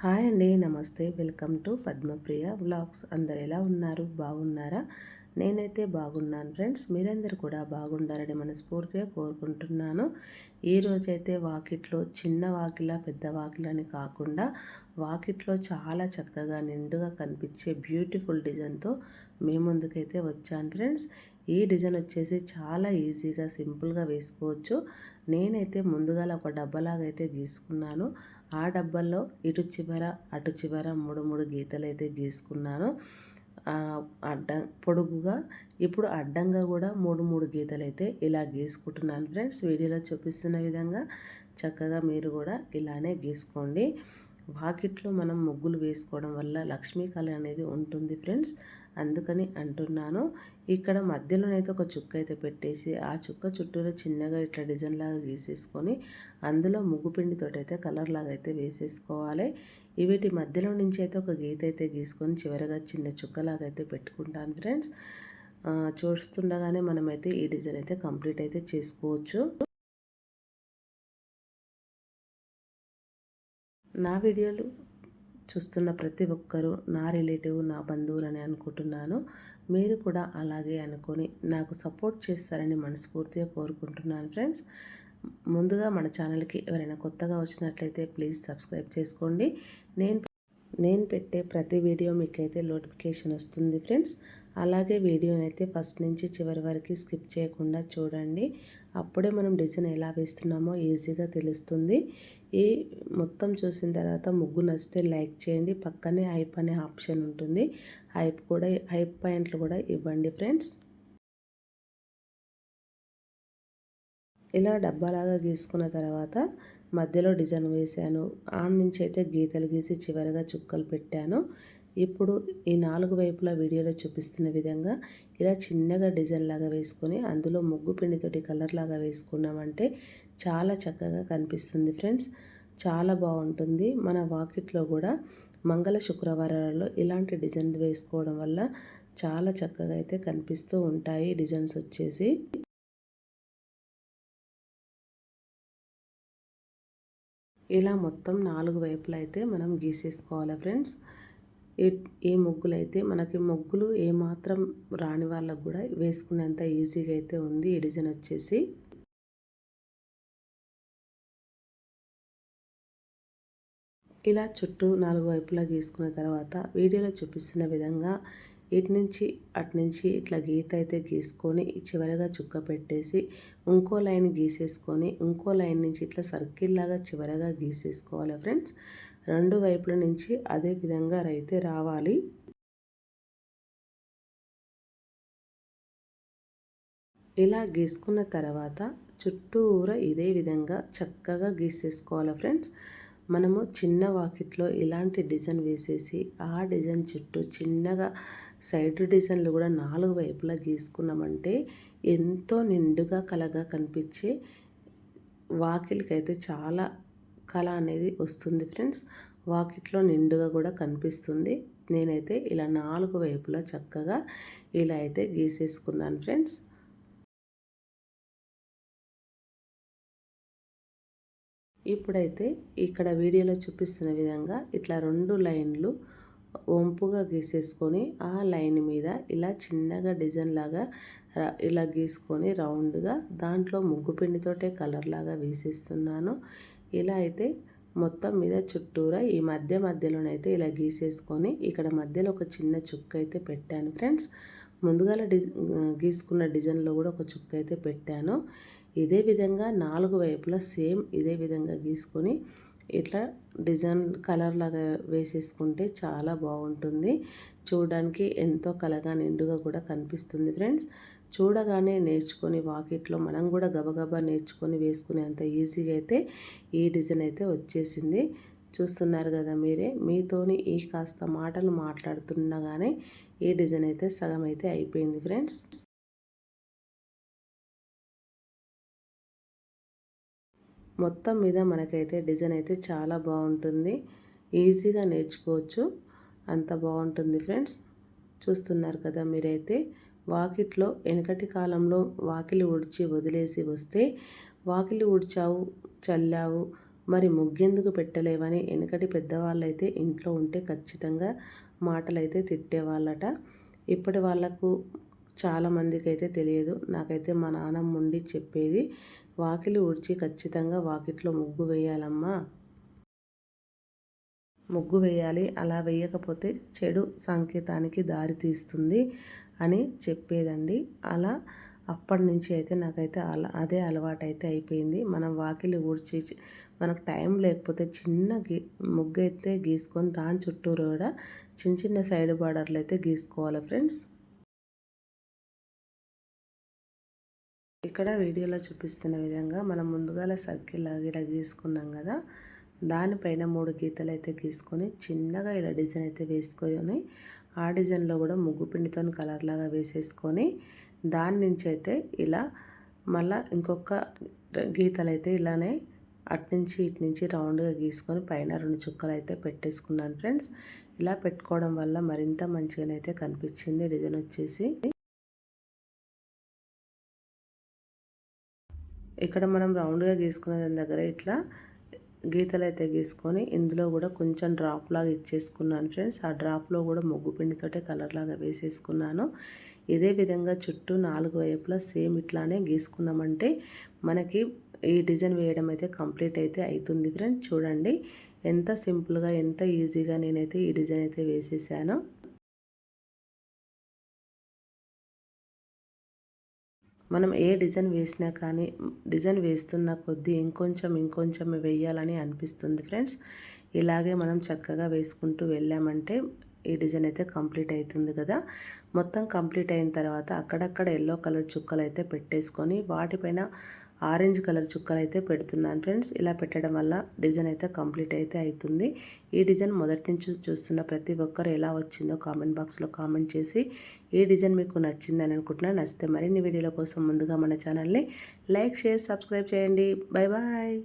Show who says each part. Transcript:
Speaker 1: Hi అండి, నమస్తే. Welcome to Padmapriya vlogs. అందరు ఎలా ఉన్నారు? బాగున్నారా? నేనైతే బాగున్నాను ఫ్రెండ్స్. మీరందరూ కూడా బాగుండాలని మనస్ఫూర్తిగా కోరుకుంటున్నాను. ఈరోజైతే వాకిట్లో చిన్న వాకిల పెద్ద వాకిల అని కాకుండా వాకిట్లో చాలా చక్కగా నిండుగా కనిపించే బ్యూటిఫుల్ డిజైన్తో మీ ముందుకైతే వచ్చాను ఫ్రెండ్స్. ఈ డిజైన్ వచ్చేసి చాలా ఈజీగా సింపుల్గా వేసుకోవచ్చు. నేనైతే ముందుగా ఒక డబ్బాలాగా అయితే గీసుకున్నాను. ఆ డబ్బాల్లో ఇటు చివర అటు చివర మూడు గీతలు అయితే గీసుకున్నాను. పొడుగుగా ఇప్పుడు అడ్డంగా కూడా మూడు గీతలు అయితే ఇలా గీసుకుంటున్నాను ఫ్రెండ్స్. వీడియోలో చూపిస్తున్న విధంగా చక్కగా మీరు కూడా ఇలానే గీసుకోండి. వాకిట్లో మనం ముగ్గులు వేసుకోవడం వల్ల లక్ష్మీ కళ అనేది ఉంటుంది ఫ్రెండ్స్. అందుకని అంటున్నాను. ఇక్కడ మధ్యలోనైతే ఒక చుక్క అయితే పెట్టేసి ఆ చుక్క చుట్టూలో చిన్నగా ఇట్లా డిజైన్ లాగా గీసేసుకొని అందులో ముగ్గు పిండితోటి అయితే కలర్ లాగా అయితే వేసేసుకోవాలి. వీటి మధ్యలో నుంచి అయితే ఒక గీత అయితే గీసుకొని చివరగా చిన్న చుక్కలాగా అయితే పెట్టుకుంటాను ఫ్రెండ్స్. చూస్తుండగానే మనమైతే ఈ డిజైన్ అయితే కంప్లీట్ అయితే చేసుకోవచ్చు. నా వీడియోలు చూస్తున్న ప్రతి ఒక్కరూ నా రిలేటివ్, నా బంధువులని అనుకుంటున్నాను. మీరు కూడా అలాగే అనుకొని నాకు సపోర్ట్ చేస్తారని మనస్ఫూర్తిగా కోరుకుంటున్నాను ఫ్రెండ్స్. ముందుగా మన ఛానల్కి ఎవరైనా కొత్తగా వచ్చినట్లయితే ప్లీజ్ సబ్స్క్రైబ్ చేసుకోండి. నేను పెట్టే ప్రతి వీడియో మీకైతే నోటిఫికేషన్ వస్తుంది ఫ్రెండ్స్. అలాగే వీడియోనైతే ఫస్ట్ నుంచి చివరి వరకు స్కిప్ చేయకుండా చూడండి. అప్పుడే మనం డిజైన్ ఎలా వేస్తున్నామో ఈజీగా తెలుస్తుంది. ఈ మొత్తం చూసిన తర్వాత ముగ్గు నచ్చితే లైక్ చేయండి. పక్కనే హైప్ అనే ఆప్షన్ ఉంటుంది. హైప్ పాయింట్లు కూడా ఇవ్వండి ఫ్రెండ్స్. ఇలా డబ్బాలాగా గీసుకున్న తర్వాత మధ్యలో డిజైన్ వేసాను. నుంచి అయితే గీతలు గీసి చివరగా చుక్కలు పెట్టాను. ఇప్పుడు ఈ 4 వైపులా వీడియోలో చూపిస్తున్న విధంగా ఇలా చిన్నగా డిజైన్ లాగా వేసుకొని అందులో ముగ్గు పిండితోటి కలర్ లాగా వేసుకున్నామంటే చాలా చక్కగా కనిపిస్తుంది ఫ్రెండ్స్. చాలా బాగుంటుంది. మన వాకిట్లో కూడా మంగళ శుక్రవారాలలో ఇలాంటి డిజైన్ వేసుకోవడం వల్ల చాలా చక్కగా అయితే కనిపిస్తూ ఉంటాయి డిజైన్స్ వచ్చేసి. ఇలా మొత్తం 4 వైపులా అయితే మనం గీసేసుకోవాలి ఫ్రెండ్స్. ఈ ముగ్గులైతే మనకి ముగ్గులు ఏమాత్రం రాని వాళ్ళకు కూడా వేసుకునేంత ఈజీగా అయితే ఉంది ఈ డిజైన్ వచ్చేసి. ఇలా చుట్టూ 4 వైపులా గీసుకున్న తర్వాత వీడియోలో చూపిస్తున్న విధంగా ఇటు నుంచి అటు నుంచి ఇట్లా గీత అయితే గీసుకొని చివరగా చుక్క పెట్టేసి ఇంకో లైన్ గీసేసుకొని ఇంకో లైన్ నుంచి ఇట్లా సర్కిల్ లాగా చివరగా గీసేసుకోవాలి ఫ్రెండ్స్. 2 వైపుల నుంచి అదే విధంగా అయితే రావాలి. ఇలా గీసుకున్న తర్వాత చుట్టూరా ఇదే విధంగా చక్కగా గీసేసుకోవాలి ఫ్రెండ్స్. మనము చిన్న వాకిట్లో ఇలాంటి డిజైన్ వేసేసి ఆ డిజైన్ చుట్టూ చిన్నగా సైడ్ డిజైన్లు కూడా 4 వైపులా గీసుకున్నామంటే ఎంతో నిండుగా కలగా కనిపించే వాకిలికైతే చాలా కళ అనేది వస్తుంది ఫ్రెండ్స్. వాకిట్లో నిండుగా కూడా కనిపిస్తుంది. నేనైతే ఇలా 4 వైపులా చక్కగా ఇలా అయితే గీసేసుకున్నాను ఫ్రెండ్స్. ఇప్పుడైతే ఇక్కడ వీడియోలో చూపిస్తున్న విధంగా ఇట్లా 2 లైన్లు వంపుగా గీసేసుకొని ఆ లైన్ మీద ఇలా చిన్నగా డిజైన్ లాగా ఇలా గీసుకొని రౌండ్గా దాంట్లో ముగ్గు పిండితోటే కలర్ లాగా వేసేస్తున్నాను. ఇలా అయితే మొత్తం మీద చుట్టూరా ఈ మధ్యలోనైతే ఇలా గీసేసుకొని ఇక్కడ మధ్యలో ఒక చిన్న చుక్క అయితే పెట్టాను ఫ్రెండ్స్. ముందుగాల గీసుకున్న డిజైన్లో కూడా ఒక చుక్క అయితే పెట్టాను. ఇదే విధంగా 4 వైపులా సేమ్ ఇదే విధంగా గీసుకొని ఇట్లా డిజైన్ కలర్ లాగా వేసేసుకుంటే చాలా బాగుంటుంది. చూడడానికి ఎంతో కలగా నిండుగా కూడా కనిపిస్తుంది ఫ్రెండ్స్. చూడగానే నేర్చుకొని వాకిట్లో మనం కూడా గబగబా నేర్చుకొని వేసుకునేంత ఈజీగా అయితే ఈ డిజైన్ అయితే వచ్చేసింది. చూస్తున్నారు కదా మీరే. మీతోని ఈ కాస్త మాటలు మాట్లాడుతుండగానే ఈ డిజైన్ అయితే సగం అయితే అయిపోయింది ఫ్రెండ్స్. మొత్తం మీద మనకైతే డిజైన్ అయితే చాలా బాగుంటుంది. ఈజీగా నేర్చుకోవచ్చు. అంత బాగుంటుంది ఫ్రెండ్స్. చూస్తున్నారు కదా మీరైతే. వాకిట్లో వెనకటి కాలంలో వాకిలి ఊడ్చి వదిలేసి వస్తే వాకిలి ఊడ్చావు, చల్లావు, మరి ముగ్గెందుకు పెట్టలేవని వెనకటి పెద్దవాళ్ళైతే ఇంట్లో ఉంటే ఖచ్చితంగా మాటలైతే తిట్టేవాళ్ళట. ఇప్పటి వాళ్ళకు చాలామందికి అయితే తెలియదు. నాకైతే మా నాన్నమ్మ ఉండి చెప్పేది, వాకిలి ఊడ్చి ఖచ్చితంగా వాకిట్లో ముగ్గు వేయాలమ్మా, ముగ్గు వేయాలి, అలా వేయకపోతే చెడు సంకేతానికి దారి తీస్తుంది అని చెప్పేదండి. అలా అప్పటి నుంచి అయితే నాకైతే అదే అలవాటు అయితే అయిపోయింది. మనం వాకిలి ఊడ్చి మనకు టైం లేకపోతే చిన్న ముగ్గు అయితే గీసుకొని దాని చుట్టూరు కూడా చిన్న చిన్న సైడ్ బార్డర్లు అయితే గీసుకోవాలి ఫ్రెండ్స్. ఇక్కడ వీడియోలో చూపిస్తున్న విధంగా మనం ముందుగాల సర్కిల్ లాగా ఇలా గీసుకున్నాం కదా, దానిపైన 3 గీతలు అయితే గీసుకొని చిన్నగా ఇలా డిజైన్ అయితే వేసుకొని ఆ డిజైన్లో కూడా ముగ్గు పిండితో కలర్ లాగా వేసేసుకొని దాని నుంచి అయితే ఇలా మళ్ళీ ఇంకొక గీతలు అయితే ఇలానే అట్నుంచి ఇటు నుంచి రౌండ్గా గీసుకొని పైన 2 చుక్కలు అయితే పెట్టేసుకున్నాను ఫ్రెండ్స్. ఇలా పెట్టుకోవడం వల్ల మరింత మంచిగానైతే కనిపించింది డిజైన్ వచ్చేసి. ఇక్కడ మనం రౌండ్గా గీసుకున్న దాని దగ్గర ఇట్లా గీతలు అయితే గీసుకొని ఇందులో కూడా కొంచెం డ్రాప్ లాగా ఇచ్చేసుకున్నాను ఫ్రెండ్స్. ఆ డ్రాప్లో కూడా ముగ్గు పిండితోటే కలర్ లాగా వేసేసుకున్నాను. ఇదే విధంగా చుట్టూ 4 వైపులా సేమ్ ఇట్లానే గీసుకున్నామంటే మనకి ఈ డిజైన్ వేయడం అయితే కంప్లీట్ అయితే అవుతుంది ఫ్రెండ్స్. చూడండి ఎంత సింపుల్గా ఎంత ఈజీగా నేనైతే ఈ డిజైన్ అయితే వేసేసాను. మనం ఏ డిజైన్ వేసినా కానీ డిజైన్ వేస్తున్న కొద్దీ ఇంకొంచెం వేయాలని అనిపిస్తుంది ఫ్రెండ్స్. ఇలాగే మనం చక్కగా వేసుకుంటూ వెళ్ళామంటే ఈ డిజైన్ అయితే కంప్లీట్ అవుతుంది కదా. మొత్తం కంప్లీట్ అయిన తర్వాత అక్కడక్కడ ఎల్లో కలర్ చుక్కలు అయితే పెట్టేసుకొని వాటిపైన ఆరెంజ్ కలర్ చుక్కలు అయితే పెడుతున్నాను ఫ్రెండ్స్. ఇలా పెట్టడం వల్ల డిజైన్ అయితే కంప్లీట్ అయితే అవుతుంది. ఈ డిజైన్ మొదటి నుంచి చూస్తున్న ప్రతి ఒక్కరు ఎలా వచ్చిందో కామెంట్ బాక్స్లో కామెంట్ చేసి ఈ డిజైన్ మీకు నచ్చిందని అనుకుంటున్నాను. నచ్చితే మరిన్ని వీడియోల కోసం ముందుగా మన ఛానల్ని లైక్, షేర్, సబ్స్క్రైబ్ చేయండి. Bye bye.